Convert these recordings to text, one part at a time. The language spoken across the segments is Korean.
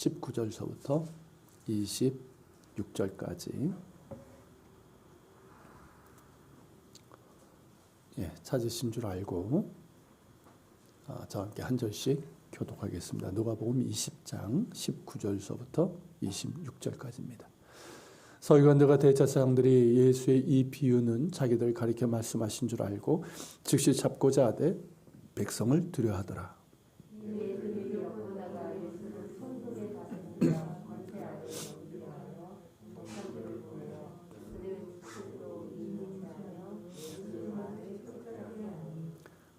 19절서부터 26절까지 찾으신 줄 알고 저와 함께 한 절씩 교독하겠습니다. 누가복음 20장 19절서부터 26절까지입니다. 서기관들과 대제사장들이 예수의 이 비유는 자기들 가리켜 말씀하신 줄 알고 즉시 잡고자 하되 백성을 두려워하더라.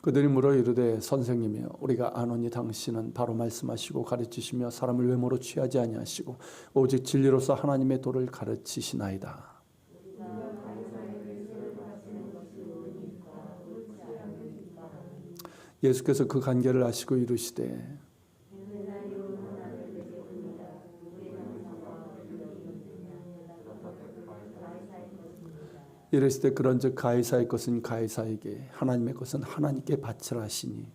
그들이 물어 이르되 선생님이여 우리가 아노니 당신은 바로 말씀하시고 가르치시며 사람을 외모로 취하지 아니하시고 오직 진리로서 하나님의 도를 가르치시나이다. 예수께서 그 관계를 아시고 이르시되 이르시되 그런즉 가이사의 것은 가이사에게 하나님의 것은 하나님께 바치라 하시니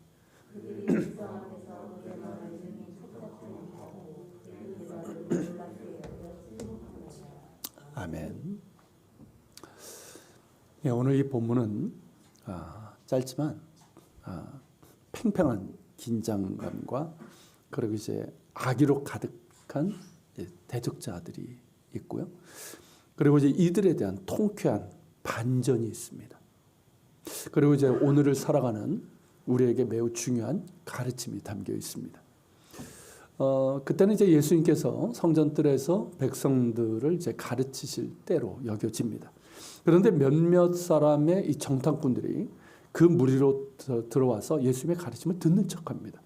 아멘. 오늘 이 본문은 짧지만 팽팽한 긴장감과 그리고 이제 악의로 가득한 대적자들이 있고요. 그리고 이제 이들에 대한 통쾌한 반전이 있습니다. 그리고 이제 오늘을 살아가는 우리에게 매우 중요한 가르침이 담겨 있습니다. 그때는 이제 예수님께서 성전뜰에서 백성들을 이제 가르치실 때로 여겨집니다. 그런데 몇몇 사람의 이 정탐꾼들이 그 무리로 들어와서 예수님의 가르침을 듣는 척합니다.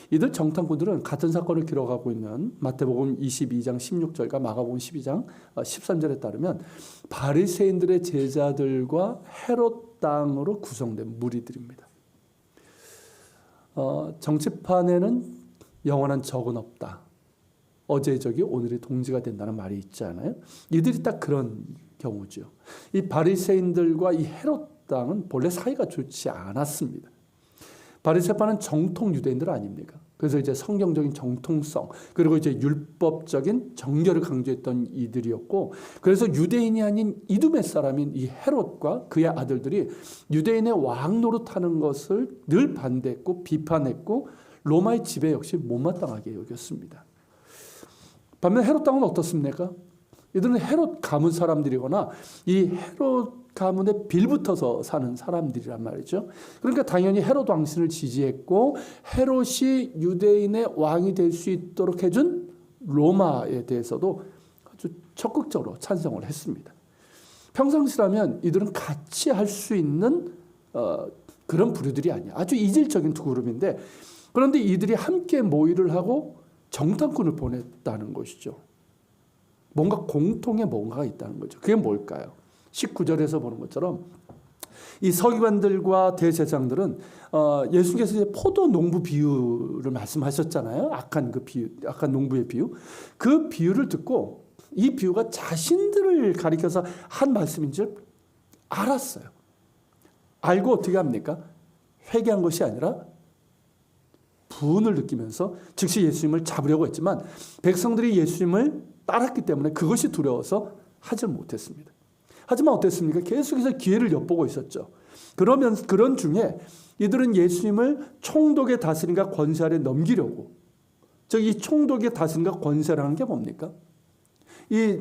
이들 정탐꾼들은 같은 사건을 기록하고 있는 마태복음 22장 16절과 마가복음 12장 13절에 따르면 바리새인들의 제자들과 헤롯 당으로 구성된 무리들입니다. 정치판에는 영원한 적은 없다. 어제의 적이 오늘의 동지가 된다는 말이 있잖아요. 이들이 딱 그런 경우죠. 이 바리새인들과 이 헤롯 당은 본래 사이가 좋지 않았습니다. 바리새파는 정통 유대인들 아닙니까? 그래서 이제 성경적인 정통성 그리고 이제 율법적인 정결을 강조했던 이들이었고, 그래서 유대인이 아닌 이두메 사람인 이 헤롯과 그의 아들들이 유대인의 왕 노릇하는 것을 늘 반대했고 비판했고 로마의 지배 역시 못마땅하게 여겼습니다. 반면 헤롯 당은 어떻습니까? 이들은 헤롯 가문 사람들이거나 이 헤롯 가문에 빌붙어서 사는 사람들이란 말이죠. 그러니까 당연히 헤롯 왕신을 지지했고 헤롯이 유대인의 왕이 될 수 있도록 해준 로마에 대해서도 아주 적극적으로 찬성을 했습니다. 평상시라면 이들은 같이 할 수 있는 그런 부류들이 아니야. 아주 이질적인 두 그룹인데, 그런데 이들이 함께 모의를 하고 정탐꾼을 보냈다는 것이죠. 뭔가 공통의 뭔가가 있다는 거죠. 그게 뭘까요? 19절에서 보는 것처럼 이 서기관들과 대제사장들은 예수님께서 이제 포도 농부 비유를 말씀하셨잖아요. 악한 그 비유, 악한 농부의 비유. 그 비유를 듣고 이 비유가 자신들을 가리켜서 한 말씀인 줄 알았어요. 알고 어떻게 합니까? 회개한 것이 아니라 분을 느끼면서 즉시 예수님을 잡으려고 했지만 백성들이 예수님을 따랐기 때문에 그것이 두려워서 하지 못했습니다. 하지만 어땠습니까? 계속해서 기회를 엿보고 있었죠. 그러면 그런 중에 이들은 예수님을 총독의 다스림과 권세 아래 넘기려고, 즉 이 총독의 다스림과 권세라는 게 뭡니까? 이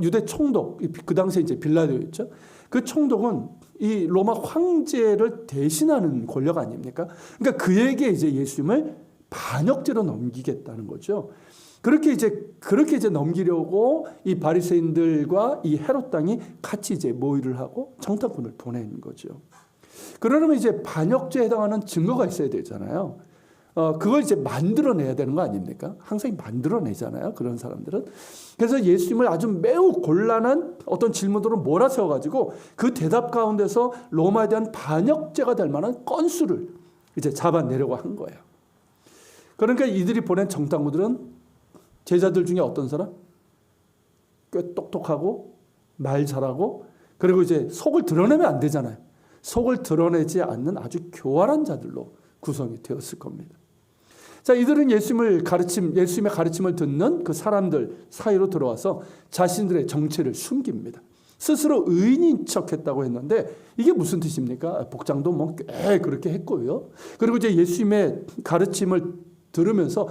유대 총독, 그 당시에 이제 빌라도였죠. 그 총독은 이 로마 황제를 대신하는 권력 아닙니까? 그러니까 그에게 이제 예수님을 반역죄로 넘기겠다는 거죠. 그렇게 이제 넘기려고 이 바리새인들과 이 헤롯 당이 같이 이제 모의를 하고 정탐꾼을 보낸 거죠. 그러려면 이제 반역죄에 해당하는 증거가 있어야 되잖아요. 그걸 이제 만들어내야 되는 거 아닙니까? 항상 만들어내잖아요. 그런 사람들은. 그래서 예수님을 아주 매우 곤란한 어떤 질문으로 몰아세워가지고 그 대답 가운데서 로마에 대한 반역죄가 될 만한 건수를 이제 잡아내려고 한 거예요. 그러니까 이들이 보낸 정탐꾼들은 제자들 중에 어떤 사람? 꽤 똑똑하고 말 잘하고 그리고 이제 속을 드러내면 안 되잖아요. 속을 드러내지 않는 아주 교활한 자들로 구성이 되었을 겁니다. 자, 이들은 예수님의 가르침을 듣는 그 사람들 사이로 들어와서 자신들의 정체를 숨깁니다. 스스로 의인인 척했다고 했는데 이게 무슨 뜻입니까? 복장도 뭐 꽤 그렇게 했고요. 그리고 이제 예수님의 가르침을 들으면서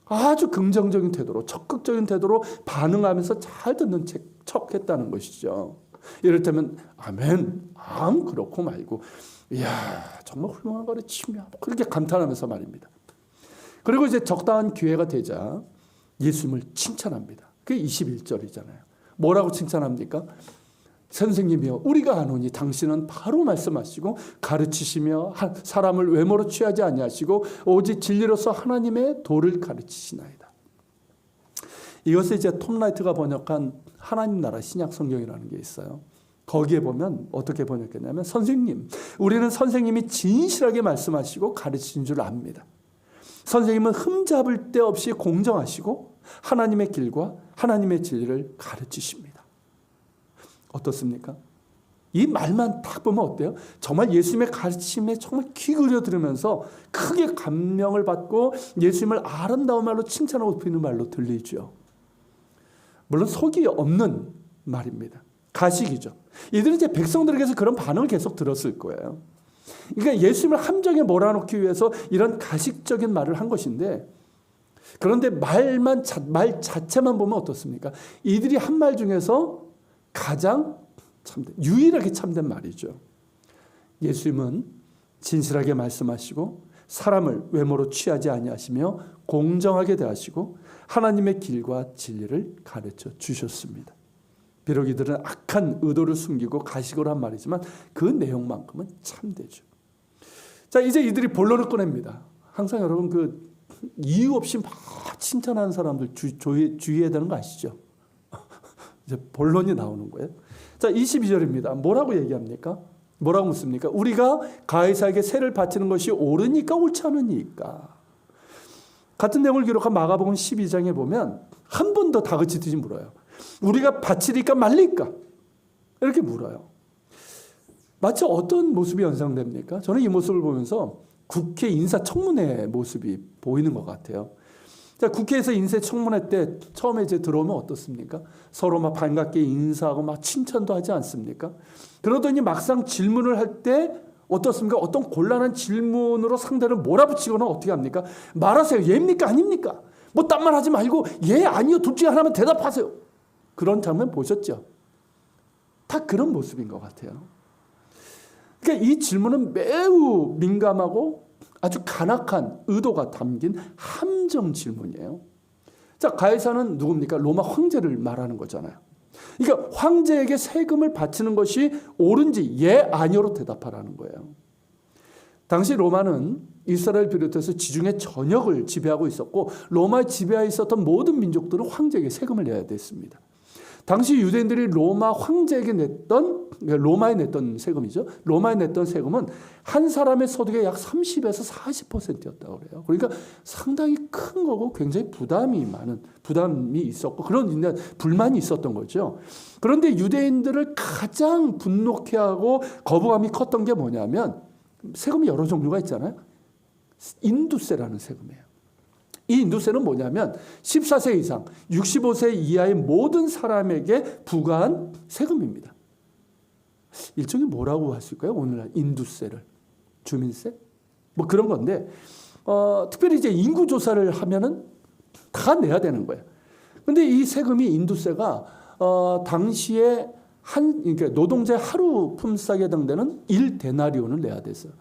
아주 긍정적인 태도로, 적극적인 태도로 반응하면서 잘 듣는 척했다는 것이죠. 이를테면 아멘, 그렇고 말고, 이야 정말 훌륭한 가르침이야, 그렇게 감탄하면서 말입니다. 그리고 이제 적당한 기회가 되자 예수님을 칭찬합니다. 그게 21절이잖아요. 뭐라고 칭찬합니까? 선생님이여, 우리가 아노니 당신은 바로 말씀하시고 가르치시며 사람을 외모로 취하지 아니하시고 오직 진리로서 하나님의 도를 가르치시나이다. 이것을 이제 톰 라이트가 번역한 하나님 나라 신약 성경이라는 게 있어요. 거기에 보면 어떻게 번역했냐면, 선생님, 우리는 선생님이 진실하게 말씀하시고 가르치신 줄 압니다. 선생님은 흠잡을 데 없이 공정하시고 하나님의 길과 하나님의 진리를 가르치십니다. 어떻습니까? 이 말만 딱 보면 어때요? 정말 예수님의 가르침에 정말 귀 기울여 들으면서 크게 감명을 받고 예수님을 아름다운 말로 칭찬하고 비는 말로 들리죠. 물론 속이 없는 말입니다. 가식이죠. 이들은 이제 백성들에게서 그런 반응을 계속 들었을 거예요. 그러니까 예수님을 함정에 몰아넣기 위해서 이런 가식적인 말을 한 것인데, 그런데 말 자체만 보면 어떻습니까? 이들이 한 말 중에서 가장 유일하게 참된 말이죠. 예수님은 진실하게 말씀하시고 사람을 외모로 취하지 아니하시며 공정하게 대하시고 하나님의 길과 진리를 가르쳐 주셨습니다. 비록 이들은 악한 의도를 숨기고 가식으로 한 말이지만 그 내용만큼은 참되죠. 자, 이제 이들이 본론을 꺼냅니다. 항상 여러분 그 이유 없이 막 칭찬하는 사람들 주의해야 되는 거 아시죠? 이제 본론이 나오는 거예요. 자, 22절입니다. 뭐라고 얘기합니까? 뭐라고 묻습니까? 우리가 가이사에게 세를 바치는 것이 옳으니까 옳지 않으니까. 같은 내용을 기록한 마가복음 12장에 보면 한 번 더 다그치듯이 물어요. 우리가 바치리까 말리까? 이렇게 물어요. 마치 어떤 모습이 연상됩니까? 저는 이 모습을 보면서 국회 인사청문회 모습이 보이는 것 같아요. 자, 국회에서 인사청문회 때 처음에 이제 들어오면 어떻습니까? 서로 막 반갑게 인사하고 막 칭찬도 하지 않습니까? 그러더니 막상 질문을 할 때 어떻습니까? 어떤 곤란한 질문으로 상대를 몰아붙이거나 어떻게 합니까? 말하세요. 예입니까? 아닙니까? 뭐 딴 말 하지 말고 예, 아니요, 둘 중에 하나만 대답하세요. 그런 장면 보셨죠? 다 그런 모습인 것 같아요. 그러니까 이 질문은 매우 민감하고 아주 간악한 의도가 담긴 함정 질문이에요. 자, 가이사는 누굽니까? 로마 황제를 말하는 거잖아요. 그러니까 황제에게 세금을 바치는 것이 옳은지 예, 아니요로 대답하라는 거예요. 당시 로마는 이스라엘 비롯해서 지중해 전역을 지배하고 있었고 로마의 지배하에 있었던 모든 민족들은 황제에게 세금을 내야 됐습니다. 당시 유대인들이 로마 황제에게 로마에 냈던 세금이죠. 로마에 냈던 세금은 한 사람의 소득의 약 30에서 40%였다고 그래요. 그러니까 상당히 큰 거고 굉장히 부담이 있었고 그런 불만이 있었던 거죠. 그런데 유대인들을 가장 분노케 하고 거부감이 컸던 게 뭐냐면 세금이 여러 종류가 있잖아요. 인두세라는 세금이에요. 이 인두세는 뭐냐면 14세 이상, 65세 이하의 모든 사람에게 부과한 세금입니다. 일종의 뭐라고 하실까요? 오늘날 인두세를. 주민세? 뭐 그런 건데, 특별히 이제 인구조사를 하면은 다 내야 되는 거예요. 근데 이 세금이 인두세가, 당시에 그러니까 노동자의 하루 품삯에 해당되는 1데나리온을 내야 됐어요.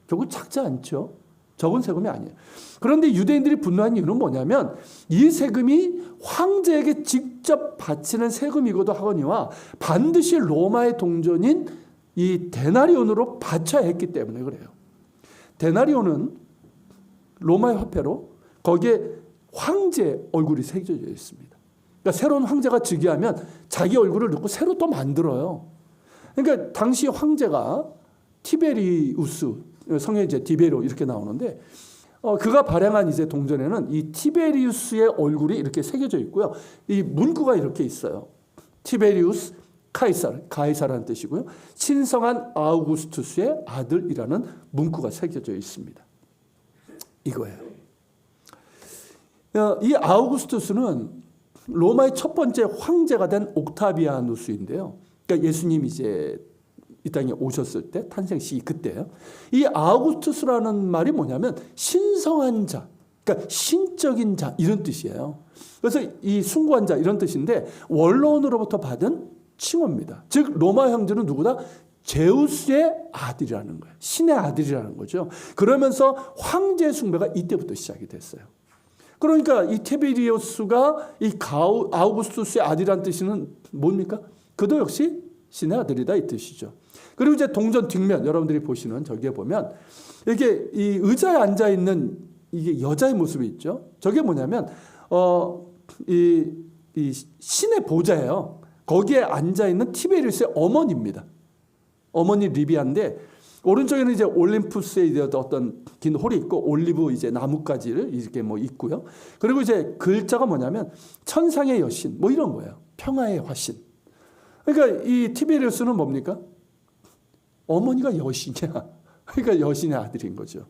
결국 작지 않죠? 적은 세금이 아니에요. 그런데 유대인들이 분노한 이유는 뭐냐면 이 세금이 황제에게 직접 바치는 세금이고도 하거니와 반드시 로마의 동전인 이 데나리온으로 바쳐야 했기 때문에 그래요. 데나리온은 로마의 화폐로 거기에 황제 얼굴이 새겨져 있습니다. 그러니까 새로운 황제가 즉위하면 자기 얼굴을 넣고 새로 또 만들어요. 그러니까 당시 황제가 티베리우스, 성에 이제 디베로 이렇게 나오는데 그가 발행한 이제 동전에는 이 티베리우스의 얼굴이 이렇게 새겨져 있고요. 이 문구가 이렇게 있어요. 티베리우스 가이사라는 뜻이고요. 신성한 아우구스투스의 아들이라는 문구가 새겨져 있습니다. 이거예요. 이 아우구스투스는 로마의 첫 번째 황제가 된 옥타비아누스인데요. 그러니까 예수님이 이제 이 땅에 오셨을 때 탄생 시기 그때요. 이 아우구스투스라는 말이 뭐냐면 신성한 자, 그러니까 신적인 자 이런 뜻이에요. 그래서 이 숭고한 자 이런 뜻인데 원로원으로부터 받은 칭호입니다. 즉 로마 황제는 누구다? 제우스의 아들이라는 거예요. 신의 아들이라는 거죠. 그러면서 황제 숭배가 이때부터 시작이 됐어요. 그러니까 이 티베리우스가 이 아우구스투스의 아들이라는 뜻은 뭡니까? 그도 역시 신의 아들이다 이 뜻이죠. 그리고 이제 동전 뒷면 여러분들이 보시는 저기에 보면 이게 이 의자에 앉아 있는 이게 여자의 모습이 있죠. 저게 뭐냐면 이 신의 보좌예요. 거기에 앉아 있는 티베리우스의 어머니입니다. 어머니 리비아인데 오른쪽에는 이제 올림푸스에 이제 어떤 긴 홀이 있고 올리브 이제 나뭇가지를 이렇게 뭐 있고요. 그리고 이제 글자가 뭐냐면 천상의 여신 뭐 이런 거예요. 평화의 화신. 그러니까 이 티베리우스는 뭡니까? 어머니가 여신이야. 그러니까 여신의 아들인 거죠.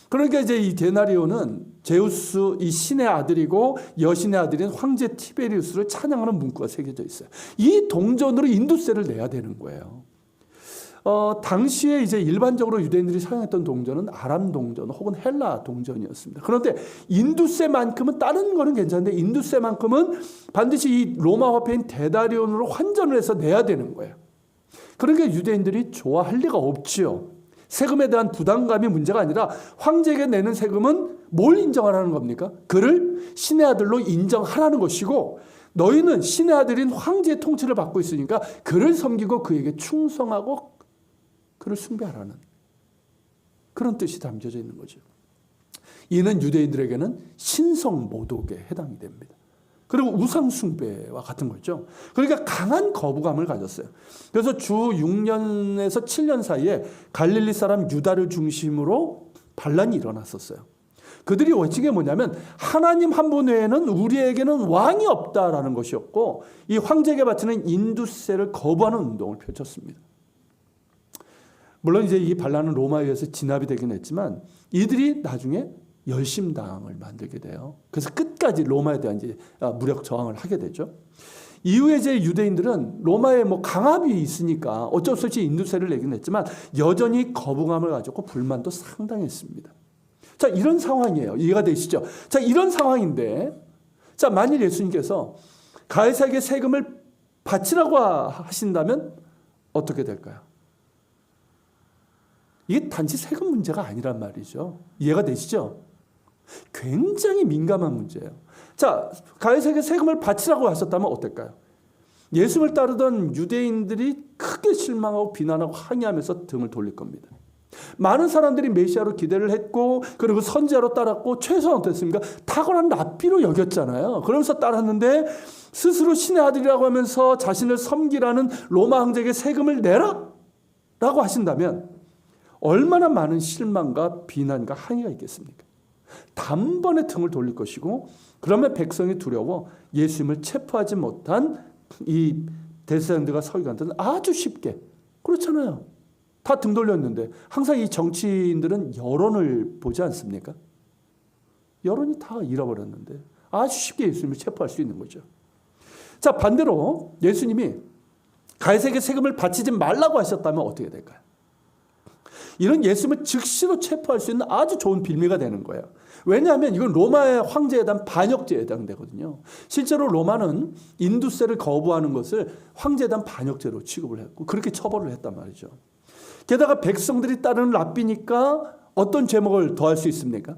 그러니까 이제 이 데나리오는 제우스 이 신의 아들이고 여신의 아들인 황제 티베리우스를 찬양하는 문구가 새겨져 있어요. 이 동전으로 인두세를 내야 되는 거예요. 당시에 이제 일반적으로 유대인들이 사용했던 동전은 아람 동전 혹은 헬라 동전이었습니다. 그런데 인두세만큼은 다른 거는 괜찮은데 인두세만큼은 반드시 이 로마 화폐인 데나리온으로 환전을 해서 내야 되는 거예요. 그러니까 유대인들이 좋아할 리가 없지요. 세금에 대한 부담감이 문제가 아니라 황제에게 내는 세금은 뭘 인정하라는 겁니까? 그를 신의 아들로 인정하라는 것이고 너희는 신의 아들인 황제의 통치를 받고 있으니까 그를 섬기고 그에게 충성하고 그를 숭배하라는 그런 뜻이 담겨져 있는 거죠. 이는 유대인들에게는 신성 모독에 해당이 됩니다. 그리고 우상 숭배와 같은 거죠. 그러니까 강한 거부감을 가졌어요. 그래서 주 6년에서 7년 사이에 갈릴리 사람 유다를 중심으로 반란이 일어났었어요. 그들이 외친 게 뭐냐면 하나님 한 분 외에는 우리에게는 왕이 없다라는 것이었고 이 황제에게 바치는 인두세를 거부하는 운동을 펼쳤습니다. 물론 이제 이 반란은 로마에 의해서 진압이 되긴 했지만 이들이 나중에 열심당을 만들게 돼요. 그래서 끝까지 로마에 대한 이제 무력 저항을 하게 되죠. 이후에 이제 유대인들은 로마에 뭐 강압이 있으니까 어쩔 수 없이 인두세를 내긴 했지만 여전히 거부감을 가졌고 불만도 상당했습니다. 자, 이런 상황이에요. 이해가 되시죠? 자, 이런 상황인데 자, 만일 예수님께서 가이사에게 세금을 바치라고 하신다면 어떻게 될까요? 이게 단지 세금 문제가 아니란 말이죠. 이해가 되시죠? 굉장히 민감한 문제예요. 자, 가이사에게 세금을 바치라고 하셨다면 어떨까요? 예수를 따르던 유대인들이 크게 실망하고 비난하고 항의하면서 등을 돌릴 겁니다. 많은 사람들이 메시아로 기대를 했고 그리고 선지자로 따랐고 최소한 어땠습니까? 탁월한 랍비로 여겼잖아요. 그러면서 따랐는데 스스로 신의 아들이라고 하면서 자신을 섬기라는 로마 황제에게 세금을 내라! 라고 하신다면 얼마나 많은 실망과 비난과 항의가 있겠습니까? 단번에 등을 돌릴 것이고 그러면 백성이 두려워 예수님을 체포하지 못한 이 대제사장들과 서기관들은 아주 쉽게 그렇잖아요. 다 등 돌렸는데 항상 이 정치인들은 여론을 보지 않습니까? 여론이 다 잃어버렸는데 아주 쉽게 예수님을 체포할 수 있는 거죠. 자, 반대로 예수님이 가이사에게 세금을 바치지 말라고 하셨다면 어떻게 될까요? 이런 예수님을 즉시로 체포할 수 있는 아주 좋은 빌미가 되는 거예요. 왜냐하면 이건 로마의 황제에 대한 반역죄에 해당되거든요. 실제로 로마는 인두세를 거부하는 것을 황제에 대한 반역죄로 취급을 했고 그렇게 처벌을 했단 말이죠. 게다가 백성들이 따르는 랍비니까 어떤 제목을 더할 수 있습니까?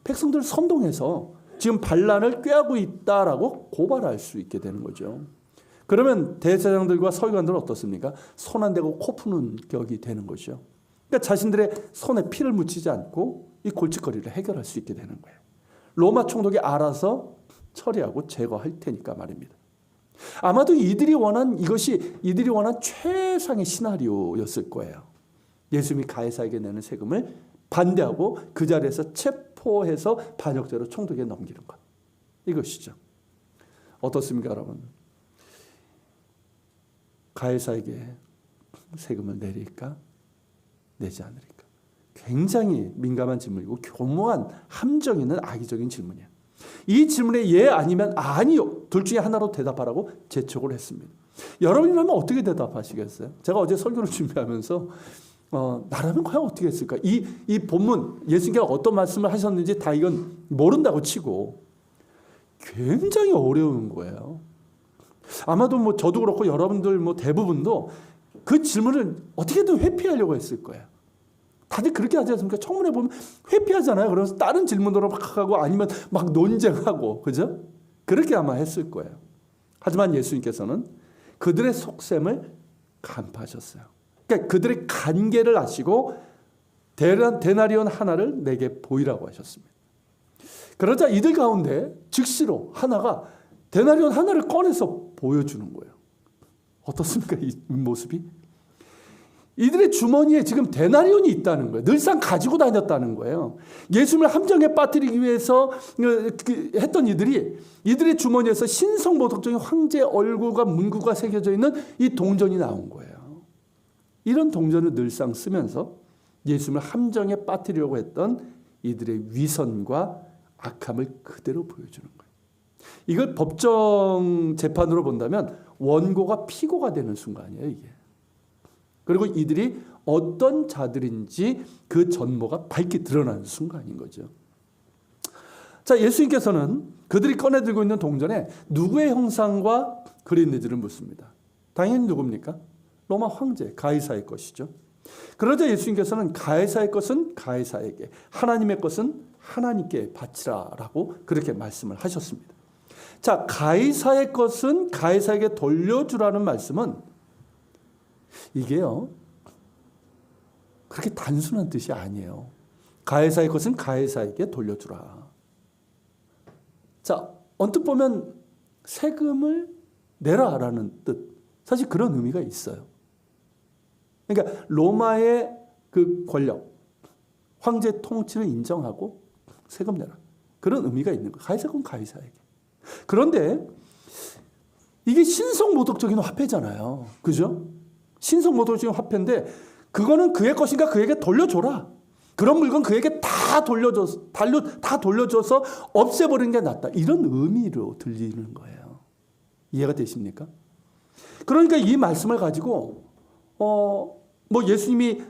백성들을 선동해서 지금 반란을 꾀하고 있다라고 고발할 수 있게 되는 거죠. 그러면 대제사장들과 서기관들은 어떻습니까? 손 안 대고 코 푸는 격이 되는 거죠. 그러니까 자신들의 손에 피를 묻히지 않고 이 골칫거리를 해결할 수 있게 되는 거예요. 로마 총독이 알아서 처리하고 제거할 테니까 말입니다. 아마도 이들이 원한 최상의 시나리오였을 거예요. 예수님이 가이사에게 내는 세금을 반대하고 그 자리에서 체포해서 반역죄로 총독에게 넘기는 것. 이것이죠. 어떻습니까, 여러분? 가이사에게 세금을 내릴까? 내지 않으리까? 굉장히 민감한 질문이고 교묘한 함정 있는 악의적인 질문이에요. 이 질문에 예 아니면 아니요 둘 중에 하나로 대답하라고 재촉을 했습니다. 여러분이라면 어떻게 대답하시겠어요? 제가 어제 설교를 준비하면서 나라면 과연 어떻게 했을까? 이 본문 예수님께서 어떤 말씀을 하셨는지 다 이건 모른다고 치고 굉장히 어려운 거예요. 아마도 뭐 저도 그렇고 여러분들 뭐 대부분도 그 질문을 어떻게든 회피하려고 했을 거예요. 다들 그렇게 하지 않습니까? 청문회 보면 회피하잖아요. 그래서 다른 질문으로 막 하고 아니면 막 논쟁하고, 그죠? 그렇게 아마 했을 거예요. 하지만 예수님께서는 그들의 속셈을 간파하셨어요. 그러니까 그들의 관계를 아시고 데나리온 하나를 내게 보이라고 하셨습니다. 그러자 이들 가운데 즉시로 하나가 데나리온 하나를 꺼내서 보여주는 거예요. 어떻습니까? 이 모습이? 이들의 주머니에 지금 데나리온이 있다는 거예요. 늘상 가지고 다녔다는 거예요. 예수님을 함정에 빠뜨리기 위해서 했던 이들의 주머니에서 신성모독적인 황제의 얼굴과 문구가 새겨져 있는 이 동전이 나온 거예요. 이런 동전을 늘상 쓰면서 예수님을 함정에 빠뜨리려고 했던 이들의 위선과 악함을 그대로 보여주는 거예요. 이걸 법정 재판으로 본다면 원고가 피고가 되는 순간이에요, 이게. 그리고 이들이 어떤 자들인지 그 전모가 밝게 드러나는 순간인 거죠. 자, 예수님께서는 그들이 꺼내들고 있는 동전에 누구의 형상과 그렸는지를 묻습니다. 당연히 누굽니까? 로마 황제 가이사의 것이죠. 그러자 예수님께서는 가이사의 것은 가이사에게, 하나님의 것은 하나님께 바치라라고 그렇게 말씀을 하셨습니다. 자, 가이사의 것은 가이사에게 돌려주라는 말씀은 이게요, 그렇게 단순한 뜻이 아니에요. 가이사의 것은 가이사에게 돌려주라. 자, 언뜻 보면 세금을 내라라는 뜻, 사실 그런 의미가 있어요. 그러니까 로마의 그 권력, 황제 통치를 인정하고 세금 내라, 그런 의미가 있는 거예요. 가이사건 가이사에게. 그런데 이게 신성모독적인 화폐잖아요. 그죠? 신성모독적인 화폐인데 그거는 그의 것인가 그에게 돌려줘라. 그런 물건 그에게 다 돌려줘서 없애버리는 게 낫다. 이런 의미로 들리는 거예요. 이해가 되십니까? 그러니까 이 말씀을 가지고 뭐 예수님이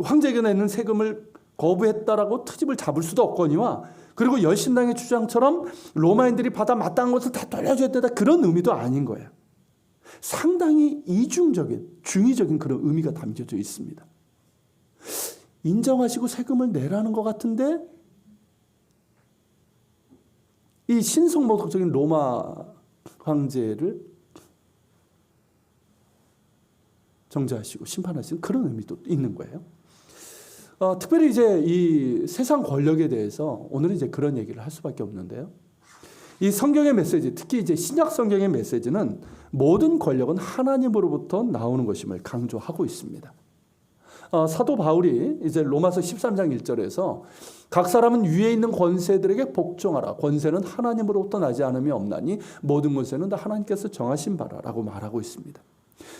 황제에게 내는 세금을 거부했다라고 트집을 잡을 수도 없거니와, 그리고 열심당의 주장처럼 로마인들이 받아 마땅한 것을 다 돌려줘야 된다, 그런 의미도 아닌 거예요. 상당히 이중적인, 중의적인 그런 의미가 담겨져 있습니다. 인정하시고 세금을 내라는 것 같은데 이 신성모독적인 로마 황제를 정죄하시고 심판하시는 그런 의미도 있는 거예요. 특별히 이제 이 세상 권력에 대해서 오늘은 이제 그런 얘기를 할 수밖에 없는데요. 이 성경의 메시지, 특히 이제 신약 성경의 메시지는 모든 권력은 하나님으로부터 나오는 것임을 강조하고 있습니다. 사도 바울이 이제 로마서 13장 1절에서 각 사람은 위에 있는 권세들에게 복종하라. 권세는 하나님으로부터 나지 않음이 없나니 모든 권세는 다 하나님께서 정하신 바라라고 말하고 있습니다.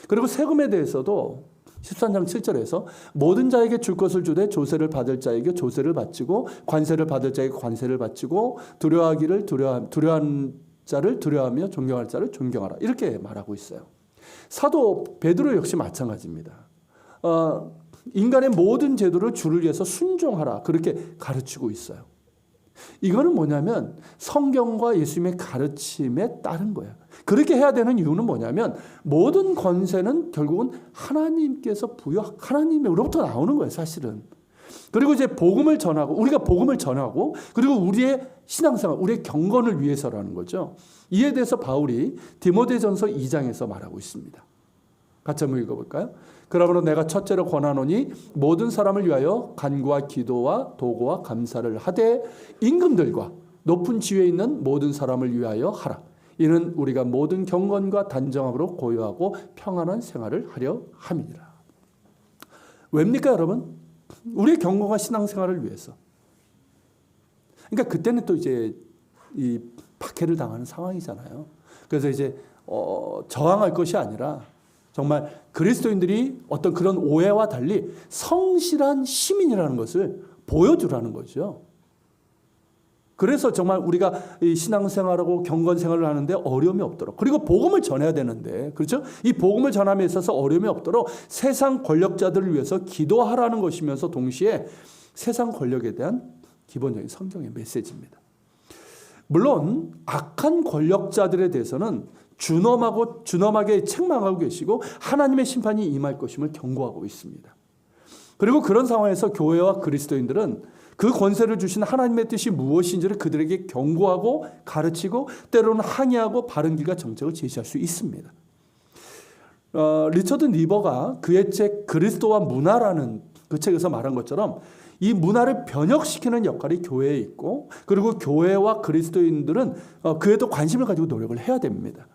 그리고 세금에 대해서도 13장 7절에서 모든 자에게 줄 것을 주되 조세를 받을 자에게 조세를 바치고 관세를 받을 자에게 관세를 바치고 두려워한 자를 두려워하며 존경할 자를 존경하라, 이렇게 말하고 있어요. 사도 베드로 역시 마찬가지입니다. 인간의 모든 제도를 주를 위해서 순종하라, 그렇게 가르치고 있어요. 이거는 뭐냐면 성경과 예수님의 가르침에 따른 거예요. 그렇게 해야 되는 이유는 뭐냐면 모든 권세는 결국은 하나님께서 하나님으로부터 나오는 거예요, 사실은. 그리고 이제 복음을 전하고, 우리가 복음을 전하고, 그리고 우리의 신앙생활, 우리의 경건을 위해서라는 거죠. 이에 대해서 바울이 디모데전서 2장에서 말하고 있습니다. 같이 한번 읽어볼까요? 그러므로 내가 첫째로 권하노니 모든 사람을 위하여 간구와 기도와 도고와 감사를 하되 임금들과 높은 지위에 있는 모든 사람을 위하여 하라. 이는 우리가 모든 경건과 단정함으로 고요하고 평안한 생활을 하려 함이니라. 왜입니까, 여러분? 우리의 경건과 신앙생활을 위해서. 그러니까 그때는 또 이제 이 박해를 당하는 상황이잖아요. 그래서 이제 저항할 것이 아니라 정말 그리스도인들이 어떤 그런 오해와 달리 성실한 시민이라는 것을 보여주라는 거죠. 그래서 정말 우리가 이 신앙생활하고 경건생활을 하는데 어려움이 없도록, 그리고 복음을 전해야 되는데, 그렇죠? 이 복음을 전함에 있어서 어려움이 없도록 세상 권력자들을 위해서 기도하라는 것이면서 동시에 세상 권력에 대한 기본적인 성경의 메시지입니다. 물론 악한 권력자들에 대해서는 준엄하게 책망하고 계시고 하나님의 심판이 임할 것임을 경고하고 있습니다. 그리고 그런 상황에서 교회와 그리스도인들은 그 권세를 주신 하나님의 뜻이 무엇인지를 그들에게 경고하고 가르치고 때로는 항의하고 바른 길과 정책을 제시할 수 있습니다. 리처드 니버가 그의 책 그리스도와 문화라는 그 책에서 말한 것처럼 이 문화를 변혁시키는 역할이 교회에 있고, 그리고 교회와 그리스도인들은 그에도 관심을 가지고 노력을 해야 됩니다.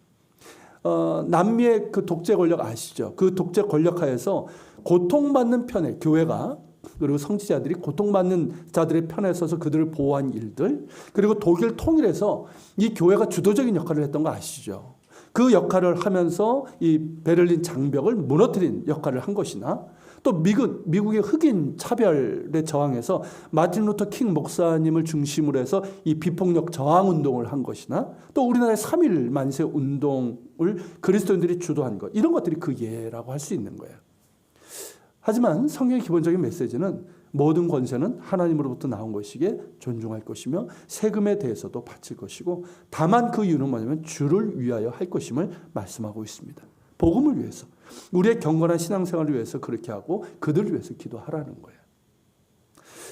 남미의 그 독재 권력 아시죠? 그 독재 권력 하에서 고통받는 편에 교회가, 그리고 성지자들이 고통받는 자들의 편에 서서 그들을 보호한 일들, 그리고 독일 통일에서 이 교회가 주도적인 역할을 했던 거 아시죠? 그 역할을 하면서 이 베를린 장벽을 무너뜨린 역할을 한 것이나, 또 미국의 흑인 차별에 저항해서 마틴 루터 킹 목사님을 중심으로 해서 이 비폭력 저항 운동을 한 것이나, 또 우리나라의 3.1 만세 운동을 그리스도인들이 주도한 것, 이런 것들이 그 예라고 할 수 있는 거예요. 하지만 성경의 기본적인 메시지는 모든 권세는 하나님으로부터 나온 것이기에 존중할 것이며 세금에 대해서도 바칠 것이고, 다만 그 이유는 뭐냐면 주를 위하여 할 것임을 말씀하고 있습니다. 복음을 위해서, 우리의 경건한 신앙생활을 위해서 그렇게 하고 그들을 위해서 기도하라는 거예요.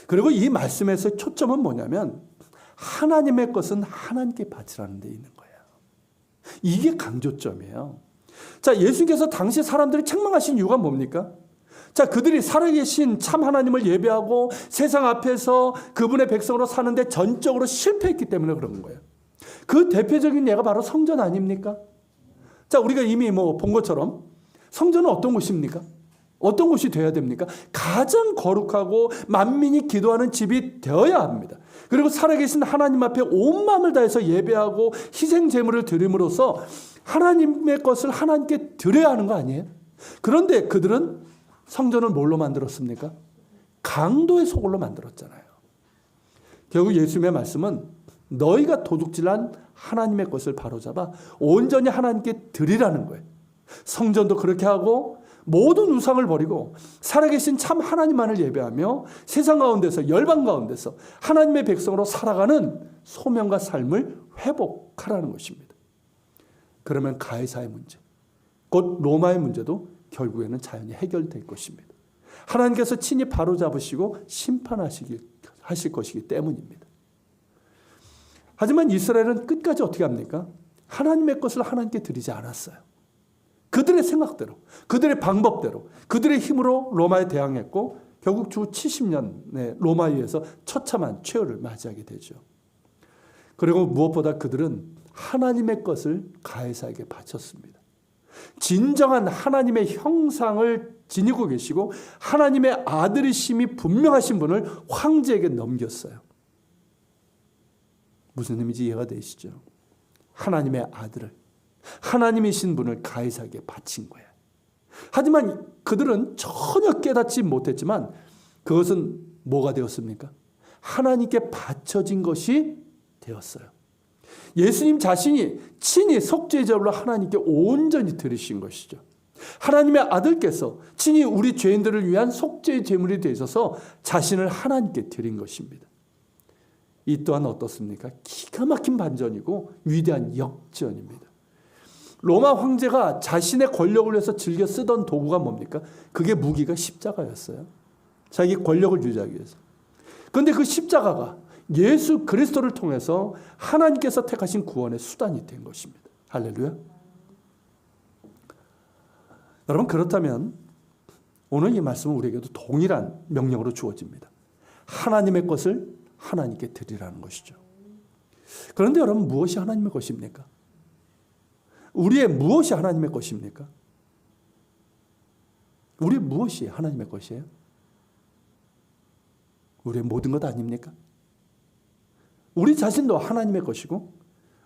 그리고 이 말씀에서 초점은 뭐냐면 하나님의 것은 하나님께 바치라는 데 있는 거예요. 이게 강조점이에요. 자, 예수님께서 당시 사람들을 책망하신 이유가 뭡니까? 자, 그들이 살아계신 참 하나님을 예배하고 세상 앞에서 그분의 백성으로 사는데 전적으로 실패했기 때문에 그런 거예요. 그 대표적인 예가 바로 성전 아닙니까? 자, 우리가 이미 본 것처럼 성전은 어떤 곳입니까? 어떤 곳이 되어야 됩니까? 가장 거룩하고 만민이 기도하는 집이 되어야 합니다. 그리고 살아계신 하나님 앞에 온 마음을 다해서 예배하고 희생 제물을 드림으로써 하나님의 것을 하나님께 드려야 하는 거 아니에요? 그런데 그들은 성전을 뭘로 만들었습니까? 강도의 소굴로 만들었잖아요. 결국 예수님의 말씀은 너희가 도둑질한 하나님의 것을 바로잡아 온전히 하나님께 드리라는 거예요. 성전도 그렇게 하고 모든 우상을 버리고 살아계신 참 하나님만을 예배하며 세상 가운데서, 열방 가운데서 하나님의 백성으로 살아가는 소명과 삶을 회복하라는 것입니다. 그러면 가이사의 문제, 곧 로마의 문제도 결국에는 자연히 해결될 것입니다. 하나님께서 친히 바로잡으시고 심판하실 것이기 때문입니다. 하지만 이스라엘은 끝까지 어떻게 합니까? 하나님의 것을 하나님께 드리지 않았어요. 그들의 생각대로, 그들의 방법대로, 그들의 힘으로 로마에 대항했고 결국 주 70년의 로마에 의해서 처참한 최후를 맞이하게 되죠. 그리고 무엇보다 그들은 하나님의 것을 가이사에게 바쳤습니다. 진정한 하나님의 형상을 지니고 계시고 하나님의 아들이심이 분명하신 분을 황제에게 넘겼어요. 무슨 의미인지 이해가 되시죠? 하나님의 아들을, 하나님이신 분을 가이사에게 바친 거예요. 하지만 그들은 전혀 깨닫지 못했지만 그것은 뭐가 되었습니까? 하나님께 바쳐진 것이 되었어요. 예수님 자신이 친히 속죄제물로 하나님께 온전히 드리신 것이죠. 하나님의 아들께서 친히 우리 죄인들을 위한 속죄 제물이 되셔서 자신을 하나님께 드린 것입니다. 이 또한 어떻습니까? 기가 막힌 반전이고 위대한 역전입니다. 로마 황제가 자신의 권력을 위해서 즐겨 쓰던 도구가 뭡니까? 그게 무기가 십자가였어요. 자기 권력을 유지하기 위해서. 그런데 그 십자가가 예수 그리스도를 통해서 하나님께서 택하신 구원의 수단이 된 것입니다. 할렐루야. 여러분, 그렇다면 오늘 이 말씀은 우리에게도 동일한 명령으로 주어집니다. 하나님의 것을 하나님께 드리라는 것이죠. 그런데 여러분, 무엇이 하나님의 것입니까? 우리의 무엇이 하나님의 것입니까? 우리의 무엇이 하나님의 것이에요? 우리의 모든 것 아닙니까? 우리 자신도 하나님의 것이고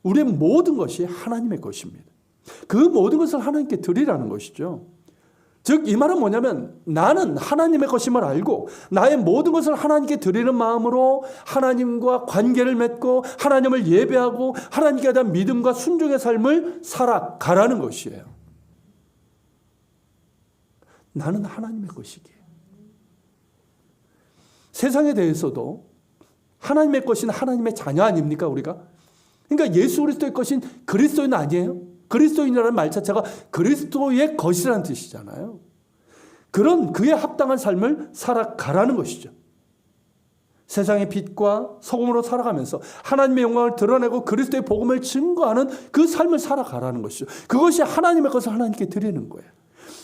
우리의 모든 것이 하나님의 것입니다. 그 모든 것을 하나님께 드리라는 것이죠. 즉 이 말은 뭐냐면 나는 하나님의 것임을 알고 나의 모든 것을 하나님께 드리는 마음으로 하나님과 관계를 맺고 하나님을 예배하고 하나님께 대한 믿음과 순종의 삶을 살아가라는 것이에요. 나는 하나님의 것이기에. 세상에 대해서도 하나님의 것인 하나님의 자녀 아닙니까 우리가? 그러니까 예수 그리스도의 것인 그리스도인 아니에요? 그리스도인이라는 말 자체가 그리스도의 것이라는 뜻이잖아요. 그런 그에 합당한 삶을 살아가라는 것이죠. 세상의 빛과 소금으로 살아가면서 하나님의 영광을 드러내고 그리스도의 복음을 증거하는 그 삶을 살아가라는 것이죠. 그것이 하나님의 것을 하나님께 드리는 거예요.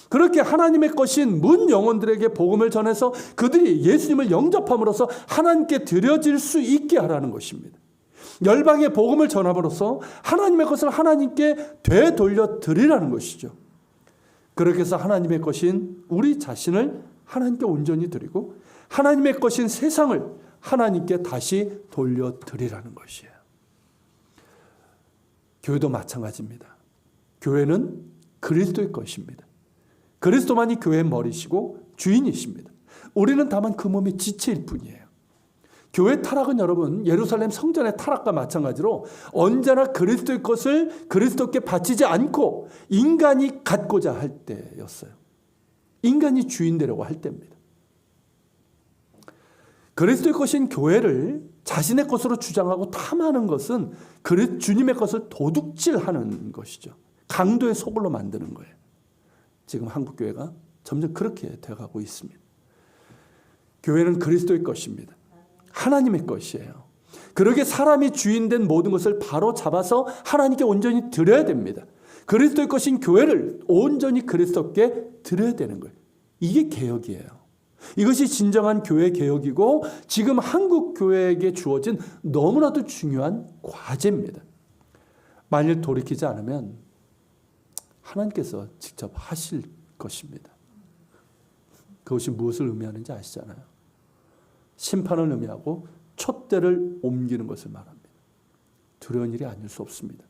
그렇게 하나님의 것인 문 영혼들에게 복음을 전해서 그들이 예수님을 영접함으로써 하나님께 드려질 수 있게 하라는 것입니다. 열방의 복음을 전함으로써 하나님의 것을 하나님께 되돌려 드리라는 것이죠. 그렇게 해서 하나님의 것인 우리 자신을 하나님께 온전히 드리고 하나님의 것인 세상을 하나님께 다시 돌려드리라는 것이에요. 교회도 마찬가지입니다. 교회는 그리스도의 것입니다. 그리스도만이 교회의 머리시고 주인이십니다. 우리는 다만 그 몸의 지체일 뿐이에요. 교회 타락은 여러분 예루살렘 성전의 타락과 마찬가지로 언제나 그리스도의 것을 그리스도께 바치지 않고 인간이 갖고자 할 때였어요. 인간이 주인 되려고 할 때입니다. 그리스도의 것인 교회를 자신의 것으로 주장하고 탐하는 것은 주님의 것을 도둑질하는 것이죠. 강도의 소굴로 만드는 거예요. 지금 한국교회가 점점 그렇게 되어가고 있습니다. 교회는 그리스도의 것입니다. 하나님의 것이에요. 그러게 사람이 주인된 모든 것을 바로 잡아서 하나님께 온전히 드려야 됩니다. 그리스도의 것인 교회를 온전히 그리스도께 드려야 되는 거예요. 이게 개혁이에요. 이것이 진정한 교회 개혁이고 지금 한국 교회에게 주어진 너무나도 중요한 과제입니다. 만일 돌이키지 않으면 하나님께서 직접 하실 것입니다. 그것이 무엇을 의미하는지 아시잖아요. 심판을 의미하고 촛대를 옮기는 것을 말합니다. 두려운 일이 아닐 수 없습니다.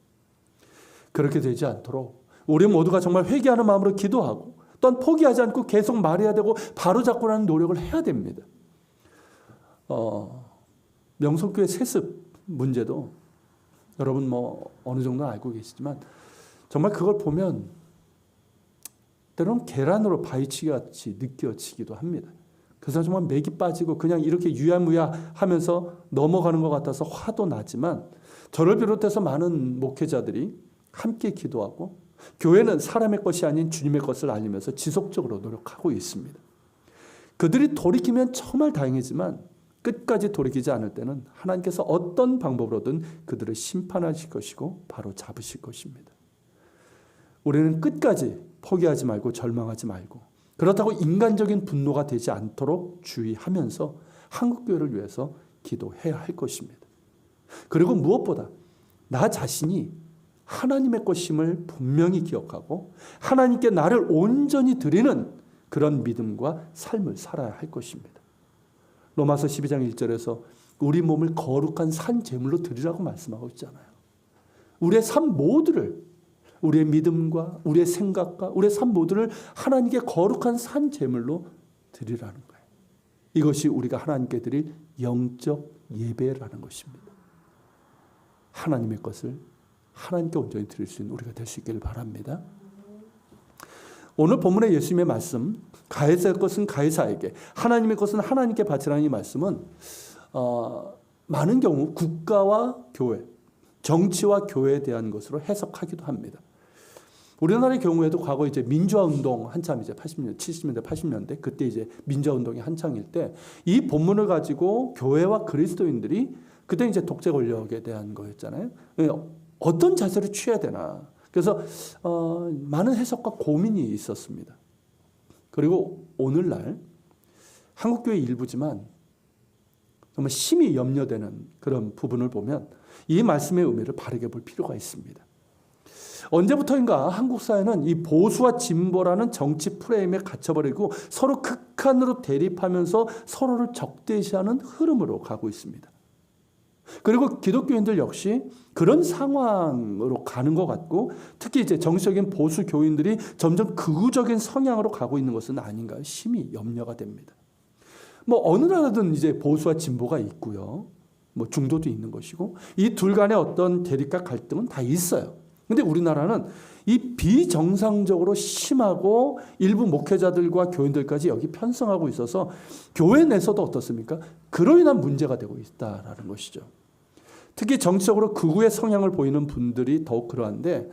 그렇게 되지 않도록 우리 모두가 정말 회개하는 마음으로 기도하고 또한 포기하지 않고 계속 말해야 되고 바로잡고라는 노력을 해야 됩니다. 명성교회 세습 문제도 여러분 어느 정도는 알고 계시지만 정말 그걸 보면 때로는 계란으로 바위치기 같이 느껴지기도 합니다. 그래서 정말 맥이 빠지고 그냥 이렇게 유야무야 하면서 넘어가는 것 같아서 화도 나지만 저를 비롯해서 많은 목회자들이 함께 기도하고 교회는 사람의 것이 아닌 주님의 것을 알리면서 지속적으로 노력하고 있습니다. 그들이 돌이키면 정말 다행이지만 끝까지 돌이키지 않을 때는 하나님께서 어떤 방법으로든 그들을 심판하실 것이고 바로 잡으실 것입니다. 우리는 끝까지 포기하지 말고 절망하지 말고 그렇다고 인간적인 분노가 되지 않도록 주의하면서 한국교회를 위해서 기도해야 할 것입니다. 그리고 무엇보다 나 자신이 하나님의 것임을 분명히 기억하고 하나님께 나를 온전히 드리는 그런 믿음과 삶을 살아야 할 것입니다. 로마서 12장 1절에서 우리 몸을 거룩한 산 제물로 드리라고 말씀하고 있잖아요. 우리의 삶 모두를 우리의 믿음과 우리의 생각과 우리의 삶 모두를 하나님께 거룩한 산 제물로 드리라는 거예요. 이것이 우리가 하나님께 드릴 영적 예배라는 것입니다. 하나님의 것을 하나님께 온전히 드릴 수 있는 우리가 될 수 있기를 바랍니다. 오늘 본문의 예수님의 말씀, 가이사의 것은 가이사에게, 하나님의 것은 하나님께 바치라는 이 말씀은 많은 경우 국가와 교회, 정치와 교회에 대한 것으로 해석하기도 합니다. 우리나라의 경우에도 과거 이제 민주화 운동 한참 이제 80년대, 70년대, 80년대 그때 이제 민주화 운동이 한창일 때 이 본문을 가지고 교회와 그리스도인들이 그때 이제 독재 권력에 대한 거였잖아요. 어떤 자세를 취해야 되나. 그래서 많은 해석과 고민이 있었습니다. 그리고 오늘날 한국교회 일부지만 정말 심히 염려되는 그런 부분을 보면 이 말씀의 의미를 바르게 볼 필요가 있습니다. 언제부터인가 한국 사회는 이 보수와 진보라는 정치 프레임에 갇혀버리고 서로 극한으로 대립하면서 서로를 적대시하는 흐름으로 가고 있습니다. 그리고 기독교인들 역시 그런 상황으로 가는 것 같고, 특히 이제 정치적인 보수 교인들이 점점 극우적인 성향으로 가고 있는 것은 아닌가 심히 염려가 됩니다. 뭐 어느 나라든 이제 보수와 진보가 있고요. 뭐 중도도 있는 것이고, 이 둘 간의 어떤 대립과 갈등은 다 있어요. 근데 우리나라는 이 비정상적으로 심하고 일부 목회자들과 교인들까지 여기 편성하고 있어서 교회 내에서도 어떻습니까? 그로 인한 문제가 되고 있다라는 것이죠. 특히 정치적으로 극우의 성향을 보이는 분들이 더욱 그러한데,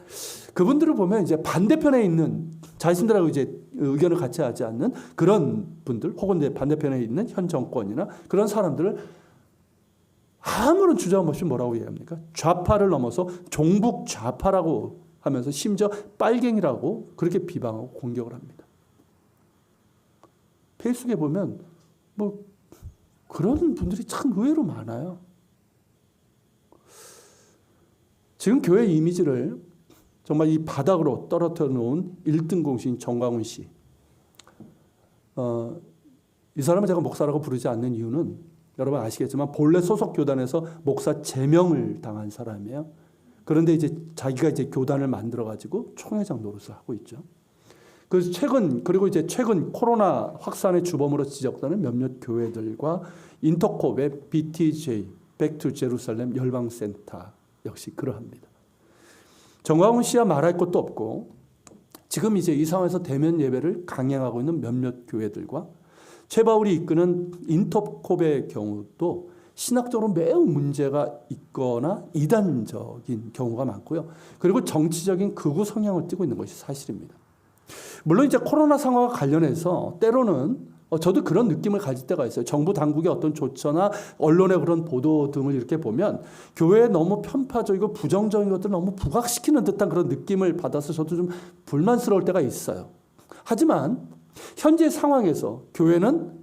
그분들을 보면 이제 반대편에 있는, 자신들하고 이제 의견을 같이 하지 않는 그런 분들, 혹은 이제 반대편에 있는 현 정권이나 그런 사람들을 아무런 주장 없이 뭐라고 얘기합니까? 좌파를 넘어서 종북 좌파라고 하면서 심지어 빨갱이라고 그렇게 비방하고 공격을 합니다. 페이스북에 보면 뭐 그런 분들이 참 의외로 많아요. 지금 교회 이미지를 정말 이 바닥으로 떨어뜨려 놓은 1등 공신 정광훈 씨. 이 사람을 제가 목사라고 부르지 않는 이유는 여러분 아시겠지만 본래 소속 교단에서 목사 제명을 당한 사람이에요. 그런데 이제 자기가 이제 교단을 만들어 가지고 총회장 노릇을 하고 있죠. 그래서 그리고 이제 최근 코로나 확산의 주범으로 지적되는 몇몇 교회들과 인터콥의 BTJ, 백투 제루살렘 열방센터 역시 그러합니다. 정광훈 씨야 말할 것도 없고, 지금 이제 이 상황에서 대면 예배를 강행하고 있는 몇몇 교회들과 최바울이 이끄는 인터콥의 경우도 신학적으로 매우 문제가 있거나 이단적인 경우가 많고요. 그리고 정치적인 극우 성향을 띠고 있는 것이 사실입니다. 물론 이제 코로나 상황과 관련해서 때로는 저도 그런 느낌을 가질 때가 있어요. 정부 당국의 어떤 조처나 언론의 그런 보도 등을 이렇게 보면 교회에 너무 편파적이고 부정적인 것들을 너무 부각시키는 듯한 그런 느낌을 받아서 저도 좀 불만스러울 때가 있어요. 하지만 현재 상황에서 교회라는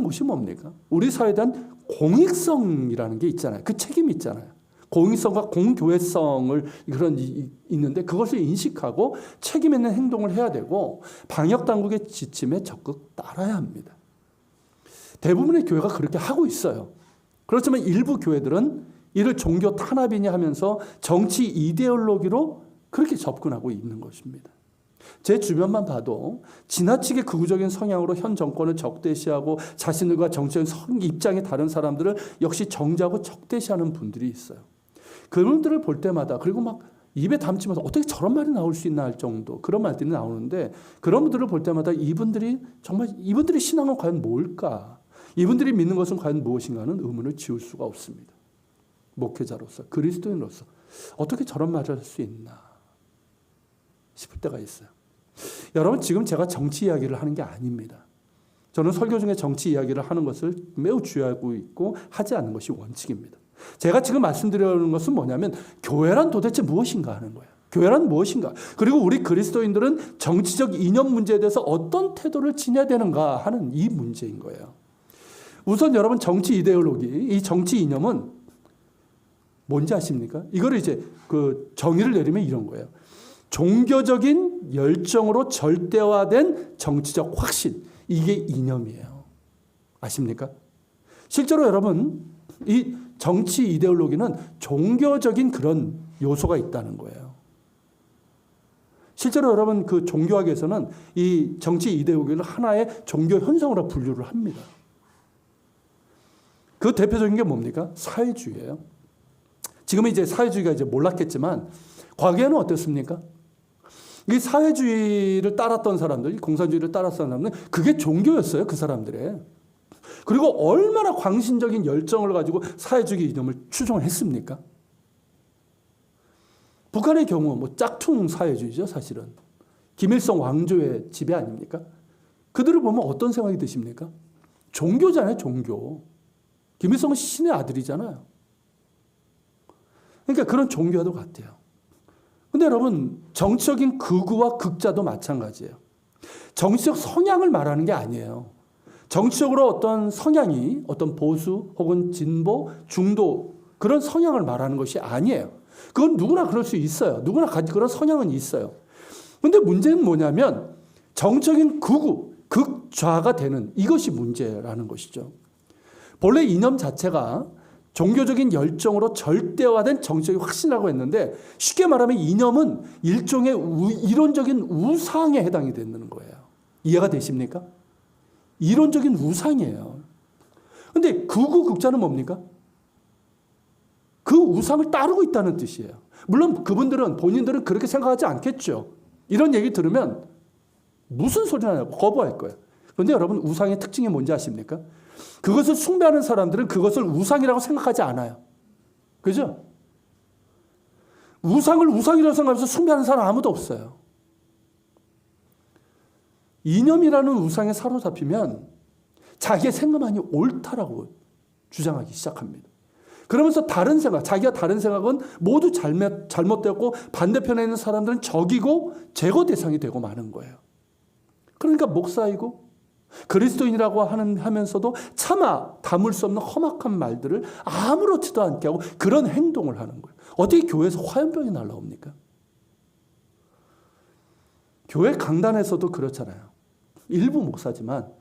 것이 뭡니까? 우리 사회에 대한 공익성이라는 게 있잖아요. 그 책임이 있잖아요. 공익성과 공교회성을 있는데 그것을 인식하고 책임 있는 행동을 해야 되고, 방역 당국의 지침에 적극 따라야 합니다. 대부분의 교회가 그렇게 하고 있어요. 그렇지만 일부 교회들은 이를 종교 탄압이냐 하면서 정치 이데올로기로 그렇게 접근하고 있는 것입니다. 제 주변만 봐도 지나치게 극우적인 성향으로 현 정권을 적대시하고 자신들과 정치적인 입장이 다른 사람들을 역시 정죄하고 적대시하는 분들이 있어요. 그분들을 볼 때마다, 그리고 막 입에 담지면서 어떻게 저런 말이 나올 수 있나 할 정도 그런 말들이 나오는데, 그런 분들을 볼 때마다 이분들이 신앙은 과연 뭘까? 이분들이 믿는 것은 과연 무엇인가 하는 의문을 지울 수가 없습니다. 목회자로서, 그리스도인으로서 어떻게 저런 말을 할 수 있나 싶을 때가 있어요. 여러분, 지금 제가 정치 이야기를 하는 게 아닙니다. 저는 설교 중에 정치 이야기를 하는 것을 매우 주의하고 있고 하지 않는 것이 원칙입니다. 제가 지금 말씀드리는 것은 뭐냐면, 교회란 도대체 무엇인가 하는 거예요. 교회란 무엇인가? 그리고 우리 그리스도인들은 정치적 이념 문제에 대해서 어떤 태도를 지녀야 되는가 하는 이 문제인 거예요. 우선 여러분, 정치 이데올로기, 이 정치 이념은 뭔지 아십니까? 이거를 이제 그 정의를 내리면 이런 거예요. 종교적인 열정으로 절대화된 정치적 확신, 이게 이념이에요. 아십니까? 실제로 여러분, 이 정치 이데올로기는 종교적인 그런 요소가 있다는 거예요. 실제로 여러분, 그 종교학에서는 이 정치 이데올로기를 하나의 종교 현상으로 분류를 합니다. 그 대표적인 게 뭡니까? 사회주의예요. 지금은 이제 사회주의가 이제 몰락했지만 과거에는 어땠습니까? 이 사회주의를 따랐던 사람들, 공산주의를 따랐던 사람들은 그게 종교였어요, 그 사람들의. 그리고 얼마나 광신적인 열정을 가지고 사회주의 이념을 추종했습니까? 북한의 경우 뭐 짝퉁 사회주의죠, 사실은. 김일성 왕조의 지배 아닙니까? 그들을 보면 어떤 생각이 드십니까? 종교잖아요, 종교. 김일성은 신의 아들이잖아요. 그러니까 그런 종교와도 같아요. 근데 여러분, 정치적인 극우와 극자도 마찬가지예요. 정치적 성향을 말하는 게 아니에요. 정치적으로 어떤 성향이 어떤 보수 혹은 진보, 중도 그런 성향을 말하는 것이 아니에요. 그건 누구나 그럴 수 있어요. 누구나 그런 성향은 있어요. 근데 문제는 뭐냐면 정적인 극우, 극좌가 되는 이것이 문제라는 것이죠. 본래 이념 자체가 종교적인 열정으로 절대화된 정책이 확신하고 했는데 쉽게 말하면 이념은 일종의 이론적인 우상에 해당이 되는 거예요. 이해가 되십니까? 이론적인 우상이에요. 근데 극우 극자는 뭡니까? 그 우상을 따르고 있다는 뜻이에요. 물론 그분들은 본인들은 그렇게 생각하지 않겠죠. 이런 얘기 들으면 무슨 소리냐고 거부할 거예요. 그런데 여러분 우상의 특징이 뭔지 아십니까? 그것을 숭배하는 사람들은 그것을 우상이라고 생각하지 않아요. 그죠? 우상을 우상이라고 생각하면서 숭배하는 사람 아무도 없어요. 이념이라는 우상에 사로잡히면 자기의 생각만이 옳다라고 주장하기 시작합니다. 그러면서 다른 생각, 자기가 다른 생각은 모두 잘못되었고 반대편에 있는 사람들은 적이고 제거 대상이 되고 마는 거예요. 그러니까 목사이고 그리스도인이라고 하면서도 차마 담을 수 없는 험악한 말들을 아무렇지도 않게 하고 그런 행동을 하는 거예요. 어떻게 교회에서 화염병이 날라옵니까? 교회 강단에서도 그렇잖아요. 일부 목사지만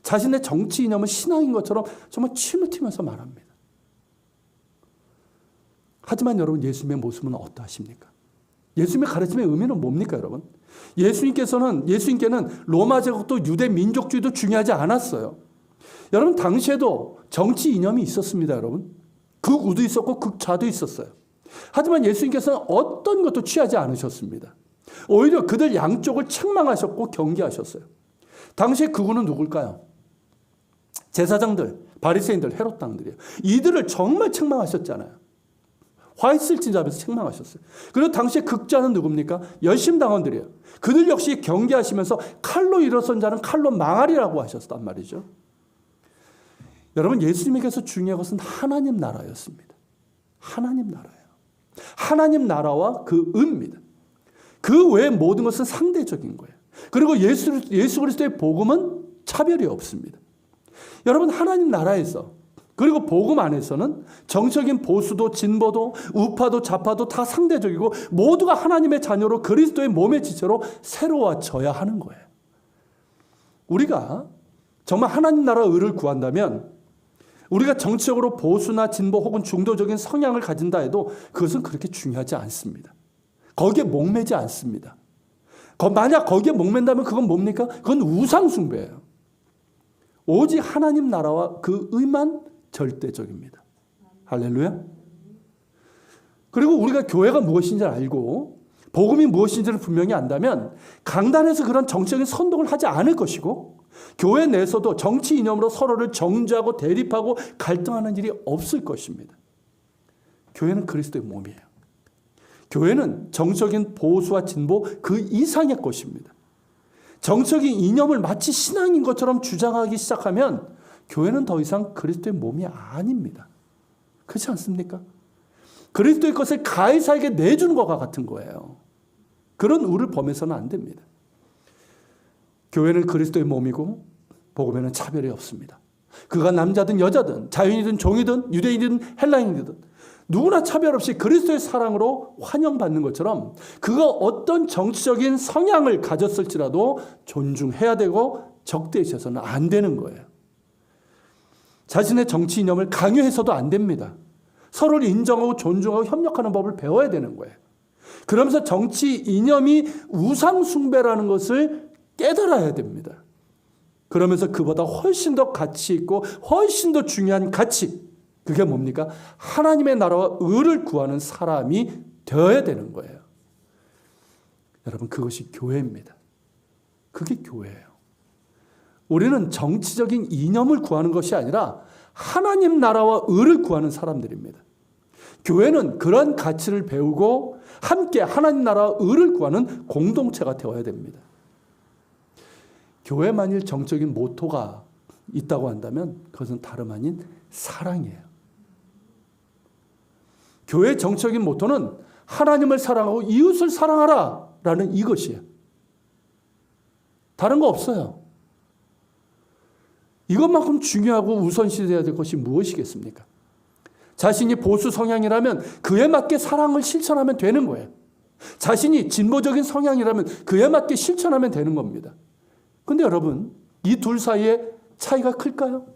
자신의 정치 이념은 신앙인 것처럼 정말 침을 튀면서 말합니다. 하지만 여러분 예수님의 모습은 어떠하십니까? 예수님의 가르침의 의미는 뭡니까 여러분? 예수님께는 로마 제국도 유대 민족주의도 중요하지 않았어요. 여러분 당시에도 정치 이념이 있었습니다 여러분. 극우도 있었고 극좌도 있었어요. 하지만 예수님께서는 어떤 것도 취하지 않으셨습니다. 오히려 그들 양쪽을 책망하셨고 경계하셨어요. 당시에 극우는 누굴까요? 제사장들, 바리새인들, 헤롯 당들이에요. 이들을 정말 책망하셨잖아요. 화 있을지 앞에서 책망하셨어요. 그리고 당시에 극자는 누굽니까? 열심당원들이에요. 그들 역시 경계하시면서 칼로 일어선 자는 칼로 망하리라고 하셨단 말이죠. 여러분 예수님에게서 중요한 것은 하나님 나라였습니다. 하나님 나라예요. 하나님 나라와 그 의입니다. 그 외의 모든 것은 상대적인 거예요. 그리고 예수 그리스도의 복음은 차별이 없습니다. 여러분 하나님 나라에서 그리고 복음 안에서는 정적인 보수도 진보도 우파도 좌파도 다 상대적이고 모두가 하나님의 자녀로 그리스도의 몸의 지체로 새로워져야 하는 거예요. 우리가 정말 하나님 나라의 의를 구한다면 우리가 정치적으로 보수나 진보 혹은 중도적인 성향을 가진다 해도 그것은 그렇게 중요하지 않습니다. 거기에 목매지 않습니다. 만약 거기에 목맨다면 그건 뭡니까? 그건 우상 숭배예요. 오직 하나님 나라와 그 의만 절대적입니다. 할렐루야. 그리고 우리가 교회가 무엇인지 알고 복음이 무엇인지를 분명히 안다면 강단에서 그런 정치적인 선동을 하지 않을 것이고 교회 내에서도 정치 이념으로 서로를 정죄하고 대립하고 갈등하는 일이 없을 것입니다. 교회는 그리스도의 몸이에요. 교회는 정적인 보수와 진보 그 이상의 것입니다. 정적인 이념을 마치 신앙인 것처럼 주장하기 시작하면 교회는 더 이상 그리스도의 몸이 아닙니다. 그렇지 않습니까? 그리스도의 것을 가이사에게 내주는 것과 같은 거예요. 그런 우를 범해서는 안 됩니다. 교회는 그리스도의 몸이고 복음에는 차별이 없습니다. 그가 남자든 여자든 자유인이든 종이든 유대인이든 헬라인이든 누구나 차별 없이 그리스도의 사랑으로 환영받는 것처럼 그가 어떤 정치적인 성향을 가졌을지라도 존중해야 되고 적대해서는 안 되는 거예요. 자신의 정치 이념을 강요해서도 안 됩니다. 서로를 인정하고 존중하고 협력하는 법을 배워야 되는 거예요. 그러면서 정치 이념이 우상 숭배라는 것을 깨달아야 됩니다. 그러면서 그보다 훨씬 더 가치 있고 훨씬 더 중요한 가치, 그게 뭡니까? 하나님의 나라와 의를 구하는 사람이 되어야 되는 거예요. 여러분 그것이 교회입니다. 그게 교회예요. 우리는 정치적인 이념을 구하는 것이 아니라 하나님 나라와 의를 구하는 사람들입니다. 교회는 그런 가치를 배우고 함께 하나님 나라와 의를 구하는 공동체가 되어야 됩니다. 교회 만일 정적인 모토가 있다고 한다면 그것은 다름 아닌 사랑이에요. 교회의 정적인 모토는 하나님을 사랑하고 이웃을 사랑하라 라는 이것이에요. 다른 거 없어요. 이것만큼 중요하고 우선시해야 될 것이 무엇이겠습니까? 자신이 보수 성향이라면 그에 맞게 사랑을 실천하면 되는 거예요. 자신이 진보적인 성향이라면 그에 맞게 실천하면 되는 겁니다. 근데 여러분, 이 둘 사이에 차이가 클까요?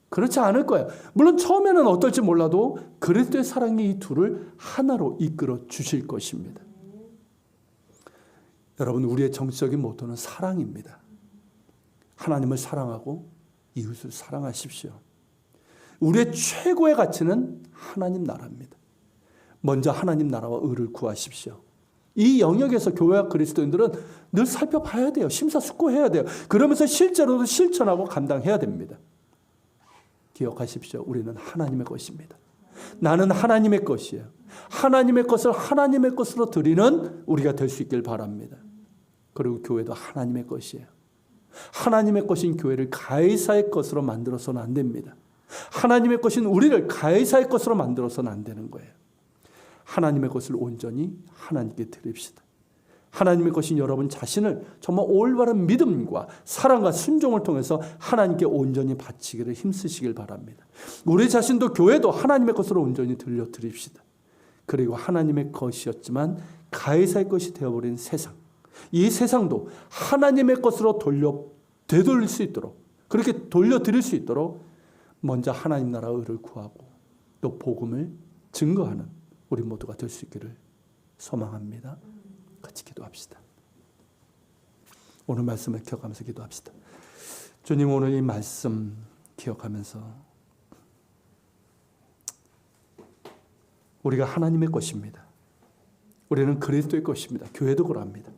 그렇지 않을 거예요. 물론 처음에는 어떨지 몰라도 그리스도의 사랑이 이 둘을 하나로 이끌어 주실 것입니다. 여러분, 우리의 정치적인 모토는 사랑입니다. 하나님을 사랑하고 이웃을 사랑하십시오. 우리의 최고의 가치는 하나님 나라입니다. 먼저 하나님 나라와 의를 구하십시오. 이 영역에서 교회와 그리스도인들은 늘 살펴봐야 돼요. 심사숙고해야 돼요. 그러면서 실제로도 실천하고 감당해야 됩니다. 기억하십시오. 우리는 하나님의 것입니다. 나는 하나님의 것이에요. 하나님의 것을 하나님의 것으로 드리는 우리가 될 수 있길 바랍니다. 그리고 교회도 하나님의 것이에요. 하나님의 것인 교회를 가이사의 것으로 만들어서는 안 됩니다. 하나님의 것인 우리를 가이사의 것으로 만들어서는 안 되는 거예요. 하나님의 것을 온전히 하나님께 드립시다. 하나님의 것인 여러분 자신을 정말 올바른 믿음과 사랑과 순종을 통해서 하나님께 온전히 바치기를 힘쓰시길 바랍니다. 우리 자신도 교회도 하나님의 것으로 온전히 들려드립시다. 그리고 하나님의 것이었지만 가이사의 것이 되어버린 세상, 이 세상도 하나님의 것으로 되돌릴 수 있도록, 그렇게 돌려드릴 수 있도록 먼저 하나님 나라의 의를 구하고 또 복음을 증거하는 우리 모두가 될 수 있기를 소망합니다. 같이 기도합시다. 오늘 말씀을 기억하면서 기도합시다. 주님, 오늘 이 말씀 기억하면서 우리가 하나님의 것입니다. 우리는 그리스도의 것입니다. 교회도 그럽니다.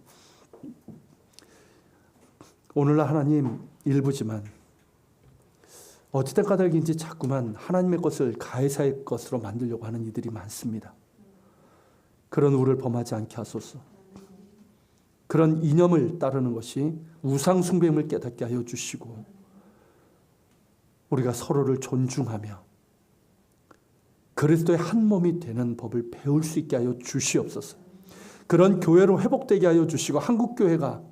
오늘날 하나님 일부지만 어찌된 까닭인지 자꾸만 하나님의 것을 가해사의 것으로 만들려고 하는 이들이 많습니다. 그런 우를 범하지 않게 하소서. 그런 이념을 따르는 것이 우상 숭배임을 깨닫게 하여 주시고 우리가 서로를 존중하며 그리스도의 한 몸이 되는 법을 배울 수 있게 하여 주시옵소서. 그런 교회로 회복되게 하여 주시고 한국교회가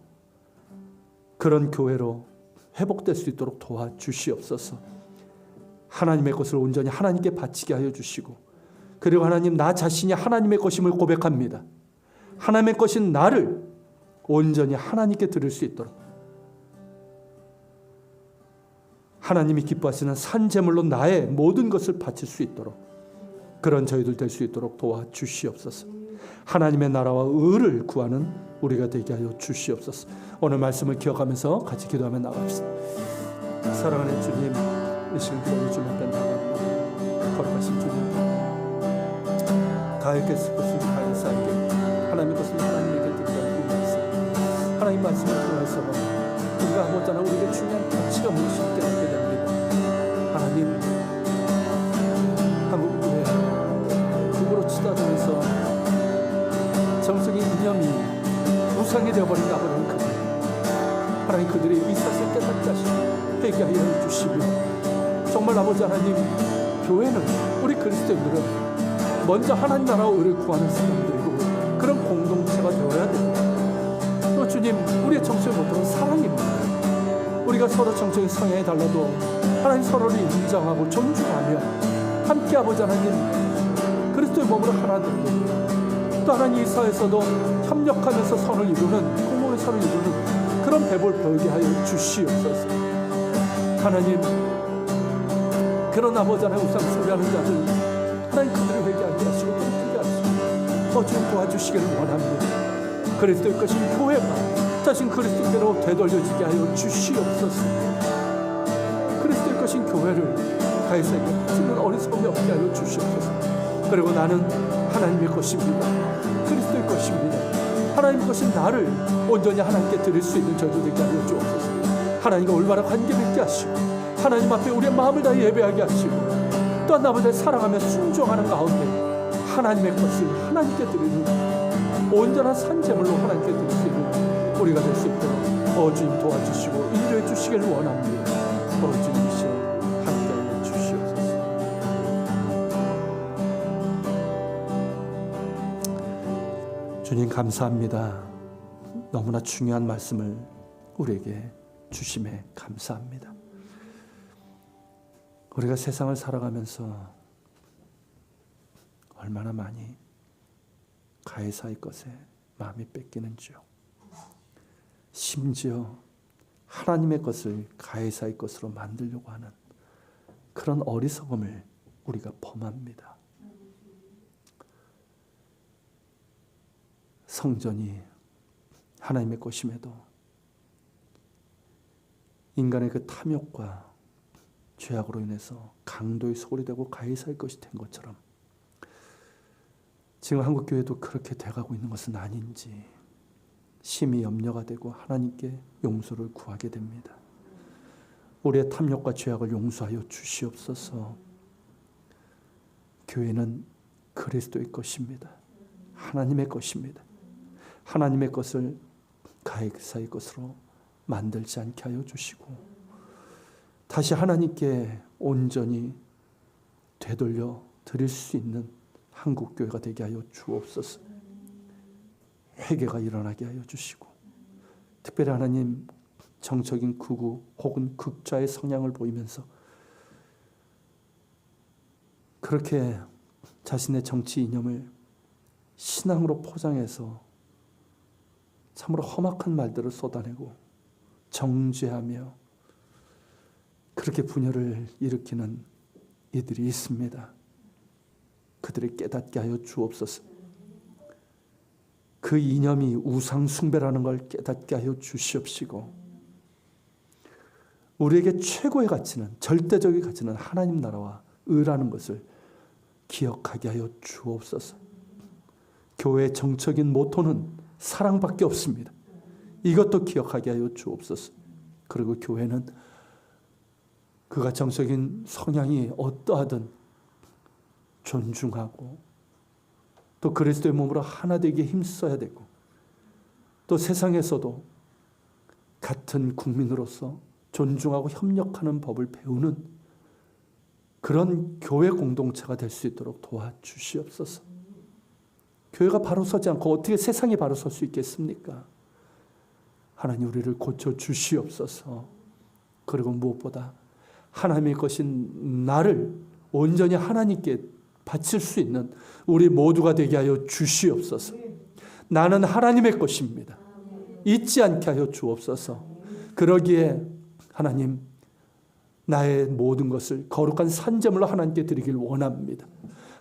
그런 교회로 회복될 수 있도록 도와주시옵소서. 하나님의 것을 온전히 하나님께 바치게 하여 주시고 그리고 하나님, 나 자신이 하나님의 것임을 고백합니다. 하나님의 것인 나를 온전히 하나님께 드릴 수 있도록 하나님이 기뻐하시는 산제물로 나의 모든 것을 바칠 수 있도록 그런 저희들 될 수 있도록 도와주시옵소서. 하나님의 나라와 의를 구하는 우리가 되게 하여 주시옵소서. 오늘 말씀을 기억하면서 같이 기도하며 나갑시다. 사랑하는 주님, 이 시간 기도를 주님 앞에 나갑니다. 거룩하신 주님, 가을께 슬퍼서 가을사에게 하나님의 것을 하나님에게 드리라는 말씀, 하나님 말씀을 통해서 우리가 아무것도 우리에게 중요한 가치가 무엇인지 깨닫게 됩니다. 하나님, 한국교회 극으로 치닫으면서 정적인 이념이 우상이 되어버린 아버지 그들, 하나님 그들이 이 사실을 깨닫게 하시고 회개하여 주시고 정말 아버지 하나님, 교회는 우리 그리스도인들은 먼저 하나님 나라와 의를 구하는 사람들이고 그런 공동체가 되어야 됩니다. 또 주님, 우리의 정체의 모토는 사랑입니다. 우리가 서로 정체의 성향이 달라도 하나님 서로를 인정하고 존중하며 함께 아버지 하나님 그리스도의 몸으로 하나 되고 또 하나님 이 사회에서도 협력하면서 선을 이루는 공공의 선을 이루는 그런 배볼 벌게 하여 주시옵소서. 하나님, 그런 아버지 하나님 우상 숭배하는 자들 하나님 그들을 회개하게 하시고 돌이키게 하시고 더 좀 도와주시기를 원합니다. 그리스도의 것인 교회가 자신 그리스도께로 되돌려지게 하여 주시옵소서. 그리스도의 것인 교회를 가이사에게 바치는 어리석음이 없게 하여 주시옵소서. 그리고 나는 하나님의 것입니다. 그리스도의 것입니다. 하나님의 것인 나를 온전히 하나님께 드릴 수 있는 저희들 되게 하여 주옵소서. 하나님과 올바른 관계를 있게 하시고 하나님 앞에 우리의 마음을 다해 예배하게 하시고 또한 아버지를 사랑하며 순종하는 가운데 하나님의 것을 하나님께 드리는 온전한 산제물로 하나님께 드릴 수 있는 우리가 될 수 있도록 주님 도와주시고 인도해 주시기를 원합니다. 주님 이 시간 함께하여 주시옵소서. 주님 감사합니다. 너무나 중요한 말씀을 우리에게 주심에 감사합니다. 우리가 세상을 살아가면서 얼마나 많이 가해사의 것에 마음이 뺏기는지요. 심지어 하나님의 것을 가해사의 것으로 만들려고 하는 그런 어리석음을 우리가 범합니다. 성전이 하나님의 것임에도 인간의 그 탐욕과 죄악으로 인해서 강도의 소홀이 되고 가이사의 것이 된 것처럼 지금 한국교회도 그렇게 돼가고 있는 것은 아닌지 심히 염려가 되고 하나님께 용서를 구하게 됩니다. 우리의 탐욕과 죄악을 용서하여 주시옵소서. 교회는 그리스도의 것입니다. 하나님의 것입니다. 하나님의 것을 가이사의 것으로 만들지 않게 하여 주시고 다시 하나님께 온전히 되돌려 드릴 수 있는 한국교회가 되게 하여 주옵소서. 회개가 일어나게 하여 주시고 특별히 하나님 정적인 극우 혹은 극좌의 성향을 보이면서 그렇게 자신의 정치 이념을 신앙으로 포장해서 참으로 험악한 말들을 쏟아내고 정죄하며 그렇게 분열을 일으키는 이들이 있습니다. 그들을 깨닫게 하여 주옵소서. 그 이념이 우상 숭배라는 걸 깨닫게 하여 주시옵시고 우리에게 최고의 가치는 절대적인 가치는 하나님 나라와 의라는 것을 기억하게 하여 주옵소서. 교회의 정적인 모토는 사랑밖에 없습니다. 이것도 기억하게 하여 주옵소서. 그리고 교회는 그가 정적인 성향이 어떠하든 존중하고 또 그리스도의 몸으로 하나 되기에 힘써야 되고 또 세상에서도 같은 국민으로서 존중하고 협력하는 법을 배우는 그런 교회 공동체가 될 수 있도록 도와주시옵소서. 교회가 바로 서지 않고 어떻게 세상이 바로 설 수 있겠습니까? 하나님 우리를 고쳐주시옵소서. 그리고 무엇보다 하나님의 것인 나를 온전히 하나님께 바칠 수 있는 우리 모두가 되게 하여 주시옵소서. 나는 하나님의 것입니다. 잊지 않게 하여 주옵소서. 그러기에 하나님 나의 모든 것을 거룩한 산제물로 하나님께 드리길 원합니다.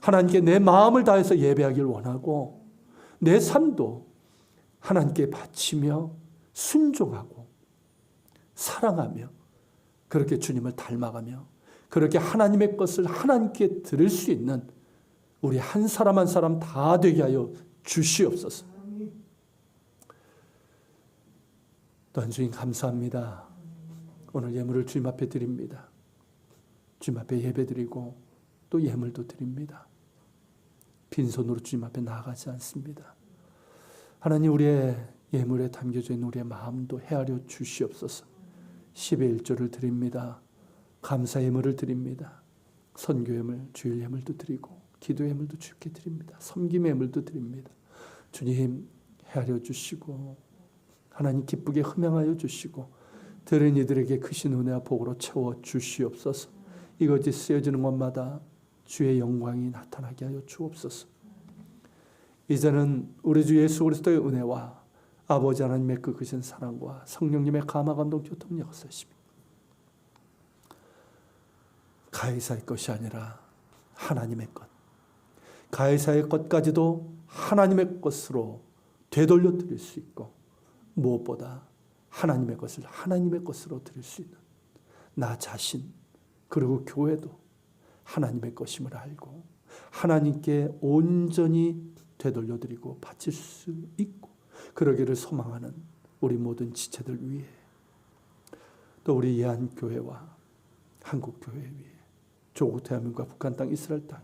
하나님께 내 마음을 다해서 예배하길 원하고 내 삶도 하나님께 바치며 순종하고 사랑하며 그렇게 주님을 닮아가며 그렇게 하나님의 것을 하나님께 드릴 수 있는 우리 한 사람 한 사람 다 되게 하여 주시옵소서. 또한 주님 감사합니다. 오늘 예물을 주님 앞에 드립니다. 주님 앞에 예배드리고 또 예물도 드립니다. 빈손으로 주님 앞에 나아가지 않습니다. 하나님 우리의 예물에 담겨져 있는 우리의 마음도 헤아려 주시옵소서. 10의 1조를 드립니다. 감사 예물을 드립니다. 선교 예물, 주일 예물도 드리고 기도 예물도 주께 드립니다. 섬김 예물도 드립니다. 주님 헤아려 주시고 하나님 기쁘게 흠양하여 주시고 들은 이들에게 크신 은혜와 복으로 채워 주시옵소서. 이것이 쓰여지는 곳마다 주의 영광이 나타나게 하여 주옵소서. 이제는 우리 주 예수 그리스도의 은혜와 아버지 하나님의 그 크신 사랑과 성령님의 감화감동 교통 역사심이 가이사의 것이 아니라 하나님의 것, 가이사의 것까지도 하나님의 것으로 되돌려 드릴 수 있고 무엇보다 하나님의 것을 하나님의 것으로 드릴 수 있는 나 자신 그리고 교회도 하나님의 것임을 알고 하나님께 온전히 되돌려 드리고 바칠 수 있고 그러기를 소망하는 우리 모든 지체들 위해 또 우리 예한교회와 한국교회 위해 조국 대한민국과 북한 땅 이스라엘 땅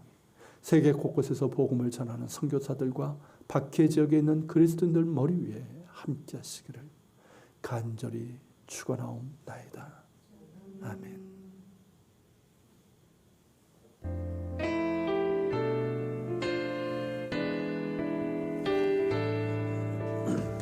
세계 곳곳에서 복음을 전하는 선교사들과 박해 지역에 있는 그리스도인들 머리 위에 함께 하시기를 간절히 축원하옵나이다. 아멘.